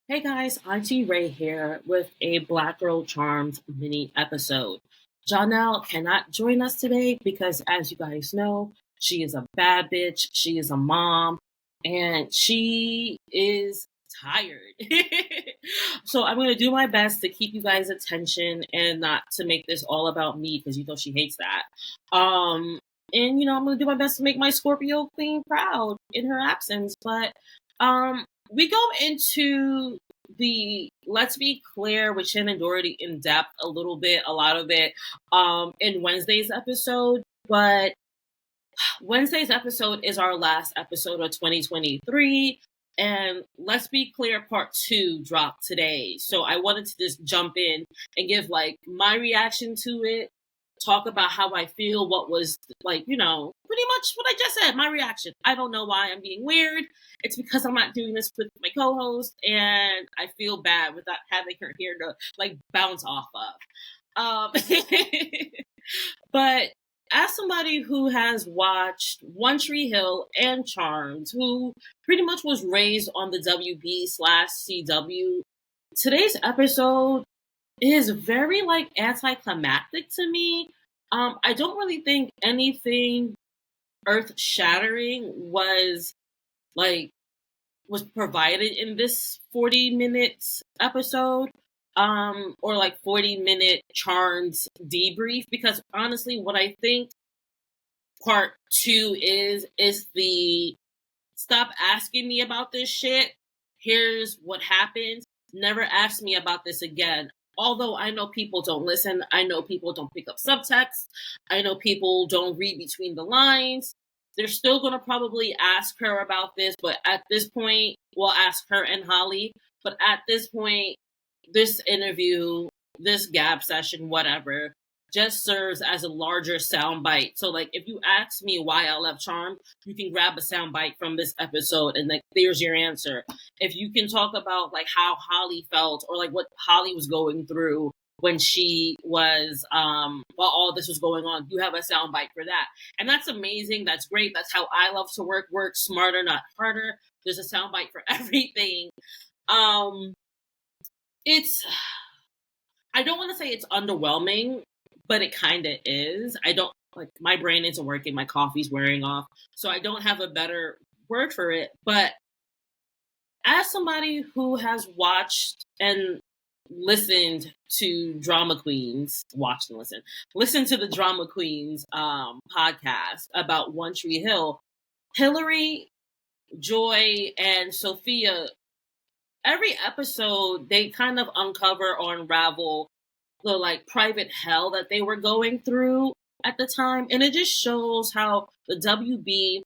Hey guys, Auntie Rae here with a Black Girl Charmed mini episode. Janelle cannot join us today because, as you guys know, she is a bad bitch, she is a mom, and she is tired. So I'm going to do my best to keep you guys' attention and not to make this all about me because you know she hates that. I'm going to do my best to make my Scorpio queen proud in her absence, but we go into the let's be clear with Shannon Doherty in depth a little bit, a lot of it, in Wednesday's episode. But Wednesday's episode is our last episode of 2023. And let's be clear, part 2 dropped today. So I wanted to just jump in and give like my reaction to it, talk about how I feel, what was like, pretty much what I just said, my reaction. I don't know why I'm being weird. It's because I'm not doing this with my co-host and I feel bad without having her here to like bounce off of. But as somebody who has watched One Tree Hill and Charmed, who pretty much was raised on the WB/CW, today's episode is very like anticlimactic to me. I don't really think anything earth-shattering was provided in this 40 minutes episode, or like 40-minute Charmed debrief, because honestly what I think part 2 is the stop asking me about this shit, here's what happened, never ask me about this again. Although I know people don't listen, I know people don't pick up subtext, I know people don't read between the lines, they're still going to probably ask her about this, but at this point, we'll ask her and Holly, but at this point, this interview, this gab session, whatever, just serves as a larger soundbite. So, like, if you ask me why I left Charmed, you can grab a soundbite from this episode and, like, there's your answer. If you can talk about, like, how Holly felt or, like, what Holly was going through when she was, while all this was going on, you have a soundbite for that. And that's amazing. That's great. That's how I love to work smarter, not harder. There's a soundbite for everything. I don't want to say it's underwhelming, but it kind of is. I don't like my brain isn't working, my coffee's wearing off, so I don't have a better word for it. But as somebody who has watched and listened to drama queens, listen to the drama queens podcast about One Tree Hill, Hillary, Joy, and Sophia, every episode they kind of uncover or unravel the like private hell that they were going through at the time. And it just shows how the WB/the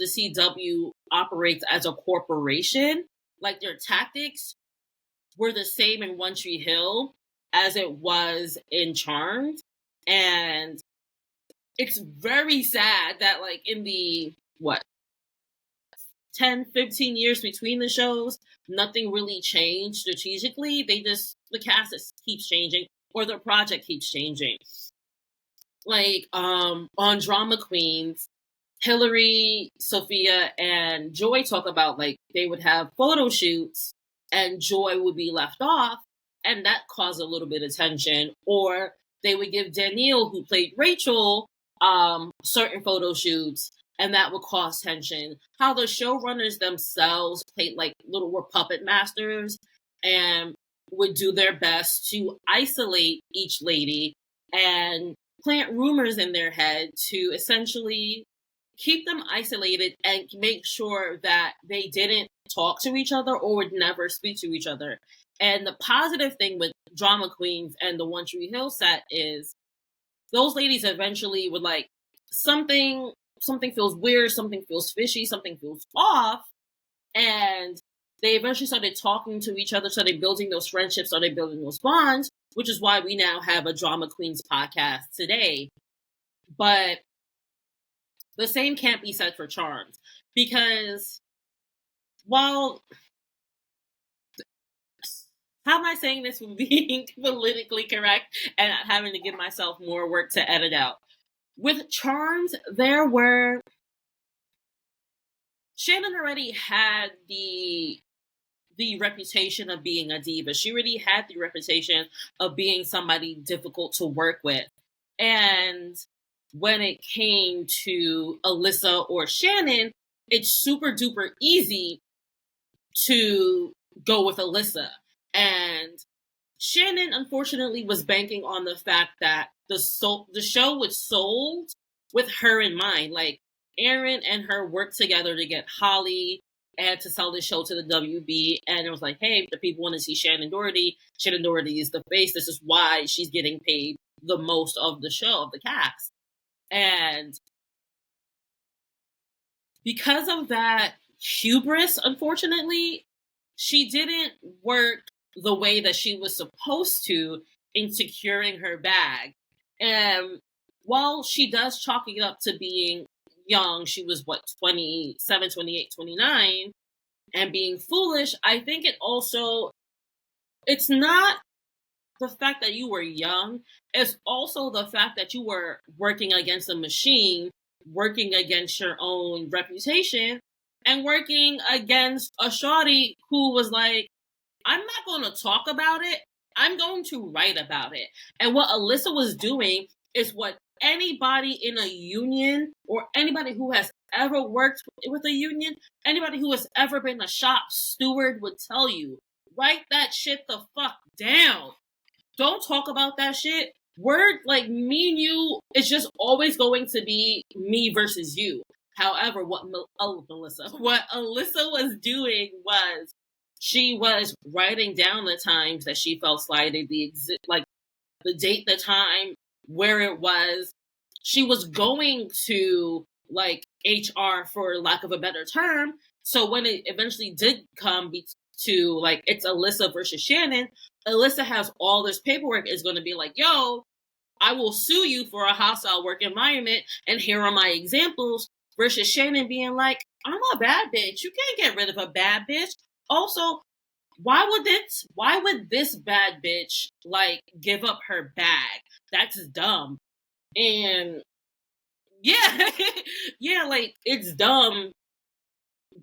CW operates as a corporation. Like their tactics were the same in One Tree Hill as it was in Charmed. And it's very sad that like in the 10, 15 years between the shows, nothing really changed strategically. The cast keeps changing or the project keeps changing. Like, on Drama Queens, Hillary, Sophia, and Joy talk about like they would have photo shoots and Joy would be left off, and that caused a little bit of tension. Or they would give Danielle, who played Rachel, certain photo shoots, and that would cause tension. How the showrunners themselves were puppet masters and would do their best to isolate each lady and plant rumors in their head to essentially keep them isolated and make sure that they didn't talk to each other or would never speak to each other. And the positive thing with Drama Queens and the One Tree Hill set is those ladies eventually would like something feels weird, something feels fishy, something feels off, and they eventually started talking to each other, started building those friendships, started building those bonds, which is why we now have a Drama Queens podcast today. But the same can't be said for Charmed, because while how am I saying this with being politically correct and not having to give myself more work to edit out? With Charmed, Shannon already had the the reputation of being a diva. She already had the reputation of being somebody difficult to work with. And when it came to Alyssa or Shannen, it's super duper easy to go with Alyssa. And Shannen, unfortunately, was banking on the fact that the show was sold with her in mind. Like, Aaron and her worked together to get Holly and to sell the show to the WB. And it was like, hey, the people want to see Shannen Doherty. Shannen Doherty is the face. This is why she's getting paid the most of the show, of the cast. And because of that hubris, unfortunately, she didn't work the way that she was supposed to in securing her bag. And while she does chalk it up to being young, she was 27, 28, 29, and being foolish, I think it's not the fact that you were young, it's also the fact that you were working against a machine, working against your own reputation, and working against a shawty who was like, I'm not going to talk about it. I'm going to write about it. And what Alyssa was doing is what anybody in a union, or anybody who has ever worked with a union, anybody who has ever been a shop steward would tell you. Write that shit the fuck down. Don't talk about that shit. Like, me and you, it's just always going to be me versus you. However, what Alyssa was doing was, she was writing down the times that she felt slighted, the date, the time, where it was. She was going to, like, HR, for lack of a better term. So when it eventually did come to, like, it's Alyssa versus Shannen, Alyssa has all this paperwork, is going to be like, yo, I will sue you for a hostile work environment, and here are my examples, versus Shannen being like, I'm a bad bitch. You can't get rid of a bad bitch. Also, why would this bad bitch, like, give up her bag? That's dumb. And yeah, yeah, like, it's dumb,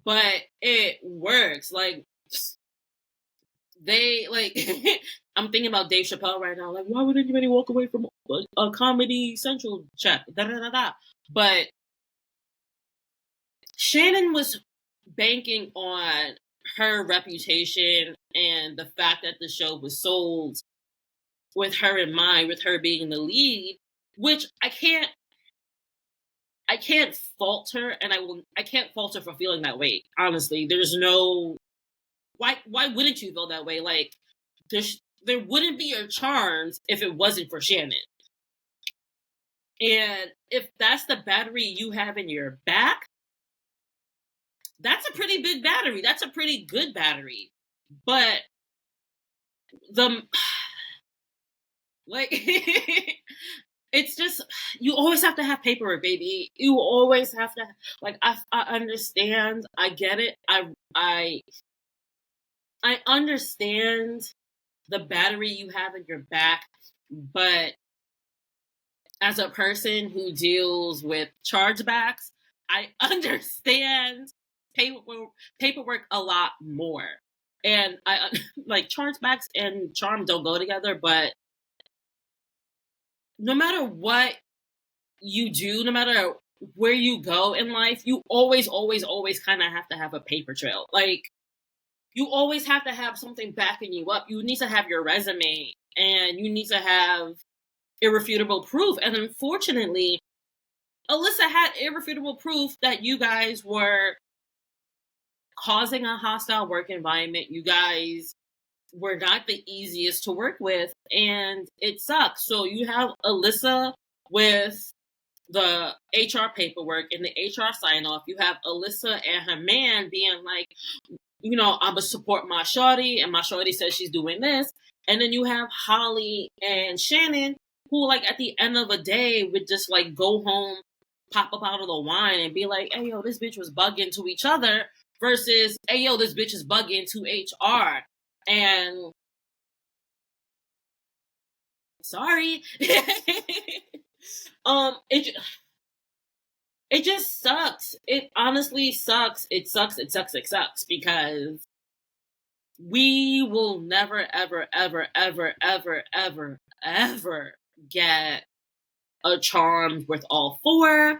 but it works. Like, they, like, I'm thinking about Dave Chappelle right now. Like, why would anybody walk away from a Comedy Central check? Da da da da. But Shannen was banking on her reputation and the fact that the show was sold with her in mind, with her being the lead, which I can't fault her, and I can't fault her for feeling that way. Honestly, there's no, why wouldn't you feel that way? Like, there wouldn't be a Charms if it wasn't for Shannen. And if that's the battery you have in your back, that's a pretty big battery. That's a pretty good battery. But like, it's just, you always have to have paperwork, baby. You always have to, like, I understand. I get it. I understand the battery you have in your back, but as a person who deals with chargebacks, I understand paperwork a lot more. And I like, chargebacks and charm don't go together, but no matter what you do, no matter where you go in life, you always kind of have to have a paper trail. Like, you always have to have something backing you up. You need to have your resume, and you need to have irrefutable proof. And unfortunately, Alyssa had irrefutable proof that you guys were causing a hostile work environment. You guys were not the easiest to work with, and it sucks. So you have Alyssa with the HR paperwork and the HR sign off. You have Alyssa and her man being like, you know, I'm gonna support my shawty, and my shawty says she's doing this. And then you have Holly and Shannen, who, like, at the end of the day would just, like, go home, pop up out of the wine, and be like, hey, yo, this bitch was bugging to each other, versus, hey, yo, this bitch is bugging to HR. And sorry. It just sucks. It honestly sucks. It sucks because we will never, ever, ever, ever, ever, ever, ever get a Charmed with all four.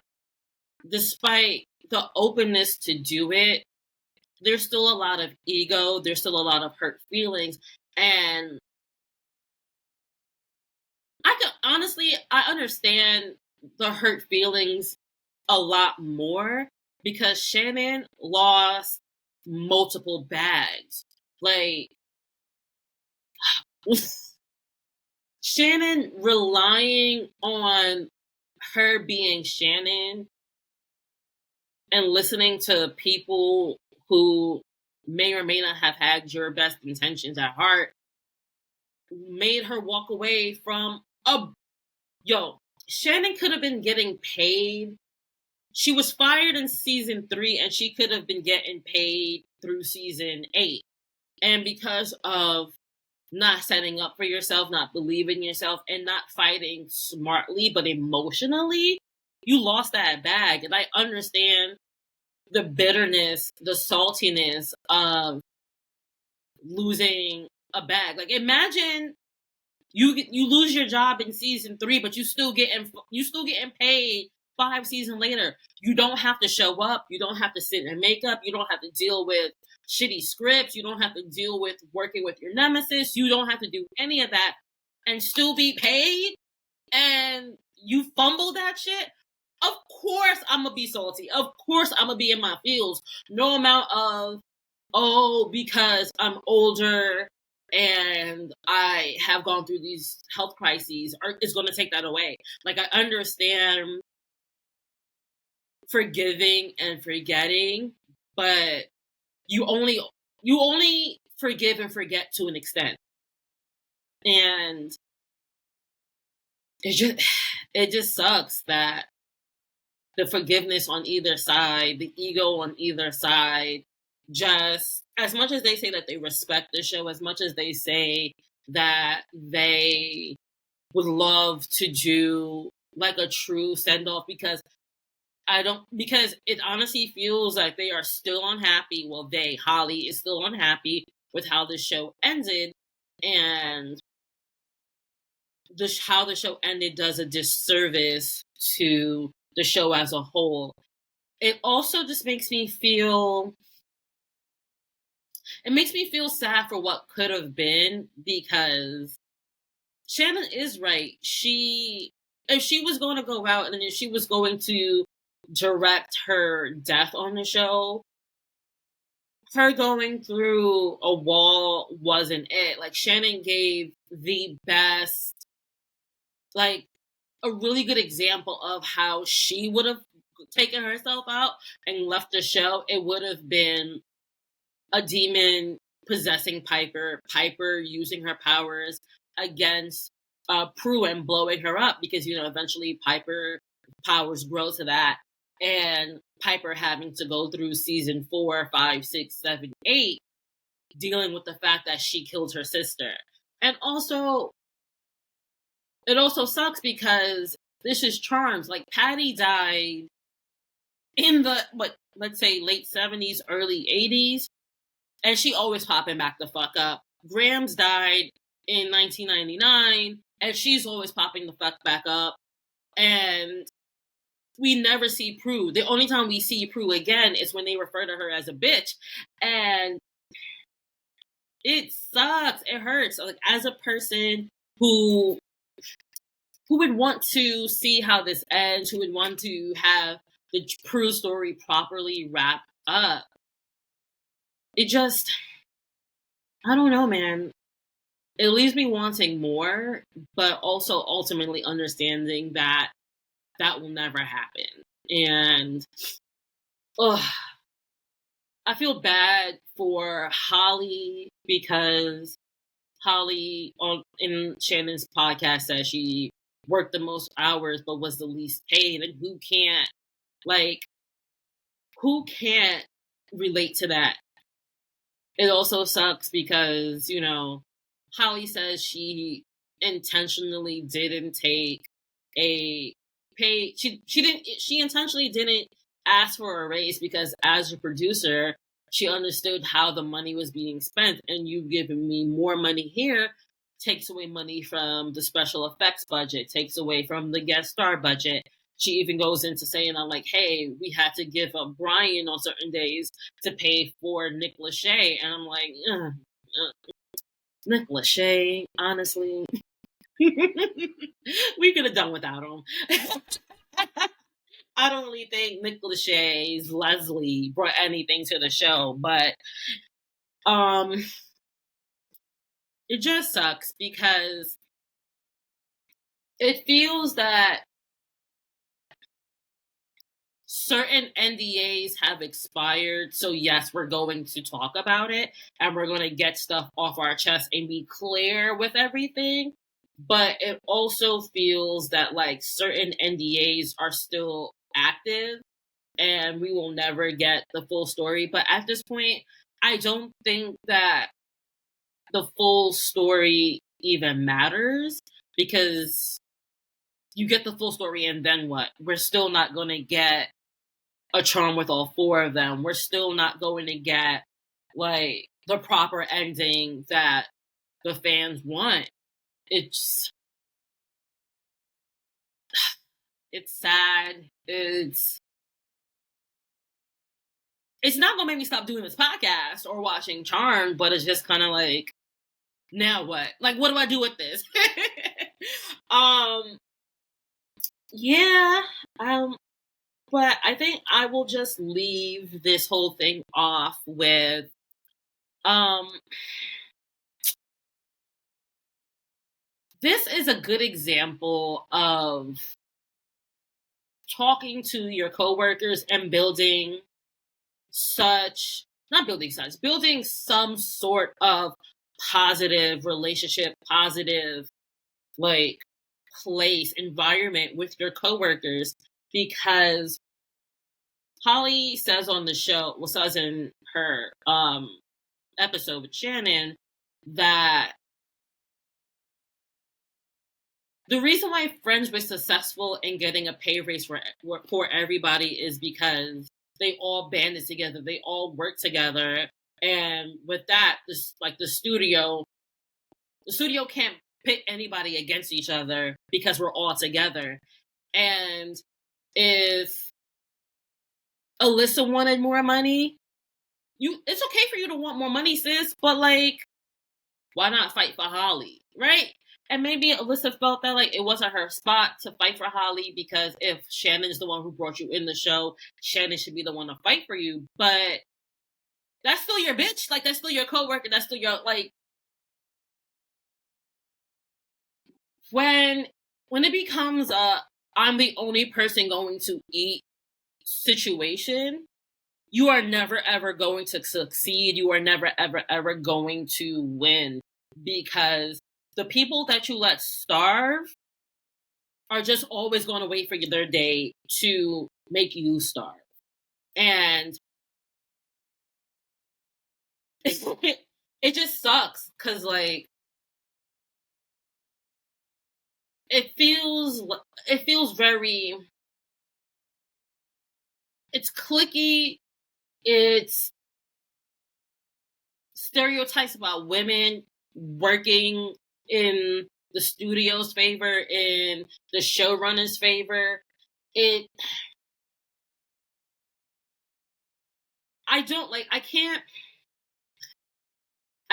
Despite the openness to do it, there's still a lot of ego, there's still a lot of hurt feelings, and I understand the hurt feelings a lot more because Shannen lost multiple bags. Like, Shannen relying on her being Shannen and listening to people who may or may not have had your best intentions at heart made her walk away from Shannen could have been getting paid. She was fired in season 3 and she could have been getting paid through season 8. And because of not setting up for yourself, not believing yourself, and not fighting smartly but emotionally, you lost that bag. And I understand the bitterness, the saltiness of losing a bag. Like, imagine you lose your job in season 3, but you still getting paid 5 seasons later. You don't have to show up. You don't have to sit in makeup. You don't have to deal with shitty scripts. You don't have to deal with working with your nemesis. You don't have to do any of that and still be paid. And you fumble that shit. Of course I'm gonna be salty. Of course I'm gonna be in my feels. No amount of, because I'm older and I have gone through these health crises is going to take that away. Like, I understand forgiving and forgetting, but you only forgive and forget to an extent. And it just sucks that the forgiveness on either side, the ego on either side, just as much as they say that they respect the show, as much as they say that they would love to do like a true send off, because it honestly feels like they are still unhappy. Well, Holly is still unhappy with how the show ended, and how the show ended does a disservice to the show as a whole. It also just makes me feel sad for what could have been, because Shannen is right. If she was going to go out and if she was going to direct her death on the show, her going through a wall wasn't it. Like, Shannen gave the best, like, a really good example of how she would have taken herself out and left the show. It would have been a demon possessing Piper using her powers against Prue and blowing her up, because, eventually Piper powers grow to that, and Piper having to go through season 4, 5, 6, 7, 8, dealing with the fact that she killed her sister. And also, it also sucks because this is Charms. Like, Patty died in the, let's say late 70s, early 80s, and she always popping back the fuck up. Grams died in 1999, and she's always popping the fuck back up. And we never see Prue. The only time we see Prue again is when they refer to her as a bitch. And it sucks. It hurts. Like, as a person who would want to see how this ends, who would want to have the Prue story properly wrapped up, it just, I don't know, man. It leaves me wanting more, but also ultimately understanding that will never happen. And I feel bad for Holly, because Holly in Shannon's podcast says she worked the most hours but was the least paid, and who can't relate to that? It also sucks because, Holly says she intentionally didn't take a pay. She intentionally didn't ask for a raise, because as a producer, she understood how the money was being spent, and you giving me more money here takes away money from the special effects budget, takes away from the guest star budget. She even goes into saying, I'm like, hey, we had to give up Brian on certain days to pay for Nick Lachey. And I'm like, Nick Lachey, honestly, we could have done without him. I don't really think Nick Lachey's Leslie brought anything to the show, but it just sucks because it feels that certain NDAs have expired. So yes, we're going to talk about it and we're going to get stuff off our chest and be clear with everything. But it also feels that like certain NDAs are still active and we will never get the full story. But at this point, I don't think that the full story even matters, because you get the full story and then what? We're still not going to get a charm with all four of them. We're still not going to get like the proper ending that the fans want. It's sad. It's not gonna make me stop doing this podcast or watching Charmed, but it's just kind of like, now what? Like, what do I do with this? Yeah. But I think I will just leave this whole thing off with this is a good example of talking to your coworkers and building building some sort of positive relationship, positive like place, environment with your coworkers, because Holly says on the show, says in her episode with Shannen, that the reason why Friends was successful in getting a pay raise for everybody is because they all banded together, they all worked together, and with that, the studio can't pit anybody against each other because we're all together. And if Alyssa wanted more money, it's okay for you to want more money, sis, but like, why not fight for Holly, right? And maybe Alyssa felt that like it wasn't her spot to fight for Holly, because if Shannon's the one who brought you in the show, Shannon should be the one to fight for you. But that's still your bitch. Like, that's still your coworker. That's still your, like, when it becomes a I'm the only person going to eat situation, you are never ever going to succeed. You are never ever ever going to win, because the people that you let starve are just always going to wait for their day to make you starve. And it just sucks, because like it feels very, it's cliquey, it's stereotypes about women working in the studio's favor, in the showrunner's favor. I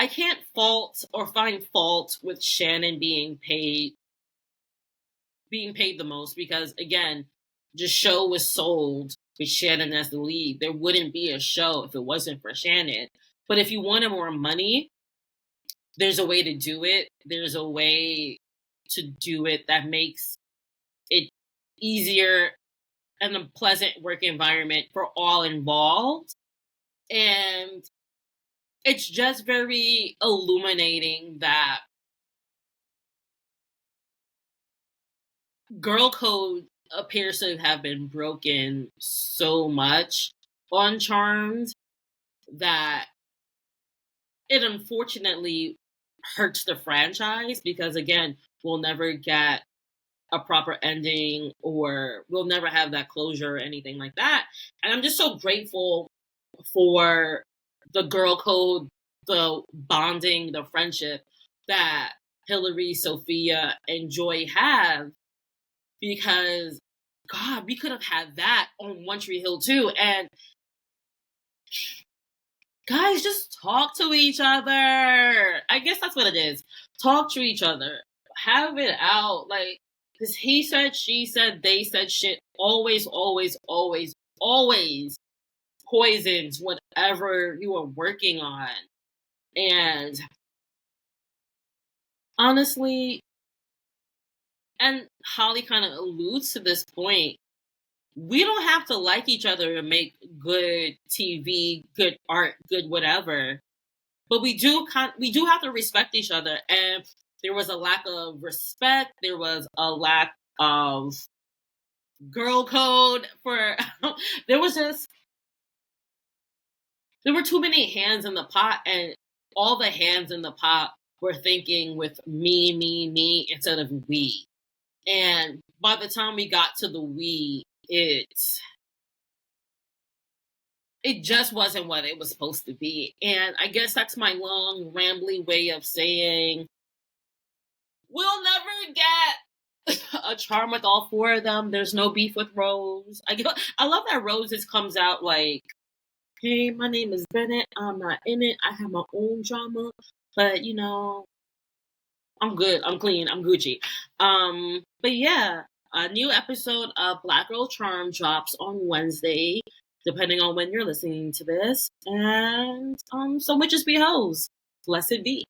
can't fault or find fault with Shannen being paid the most, because again, the show was sold with Shannen as the lead. There wouldn't be a show if it wasn't for Shannen. But if you wanted more money, there's a way to do it. There's a way to do it that makes it easier and a pleasant work environment for all involved. And it's just very illuminating that girl code appears to have been broken so much on Charmed that it unfortunately hurts the franchise, because again, we'll never get a proper ending, or we'll never have that closure or anything like that. And I'm just so grateful for the girl code, the bonding, the friendship that Hillary, Sophia, and Joy have, because God, we could have had that on One Tree Hill too. And guys, just talk to each other. I guess that's what it is. Talk to each other. Have it out. Like, because he said, she said, they said shit always, always, always, always poisons whatever you are working on. And honestly, and Holly kind of alludes to this point, we don't have to like each other to make good TV, good art, good whatever. But we do have to respect each other. And there was a lack of respect. There was a lack of girl code for there were too many hands in the pot, and all the hands in the pot were thinking with me instead of we. And by the time we got to the we, it just wasn't what it was supposed to be. And I guess that's my long, rambly way of saying we'll never get a charm with all four of them. There's no beef with Rose. I love that Rose just comes out like, hey, my name is Bennett. I'm not in it. I have my own drama. But, you know, I'm good. I'm clean. I'm Gucci. But yeah, a new episode of Black Girl Charm drops on Wednesday, depending on when you're listening to this. And so witches be hoes. Blessed be.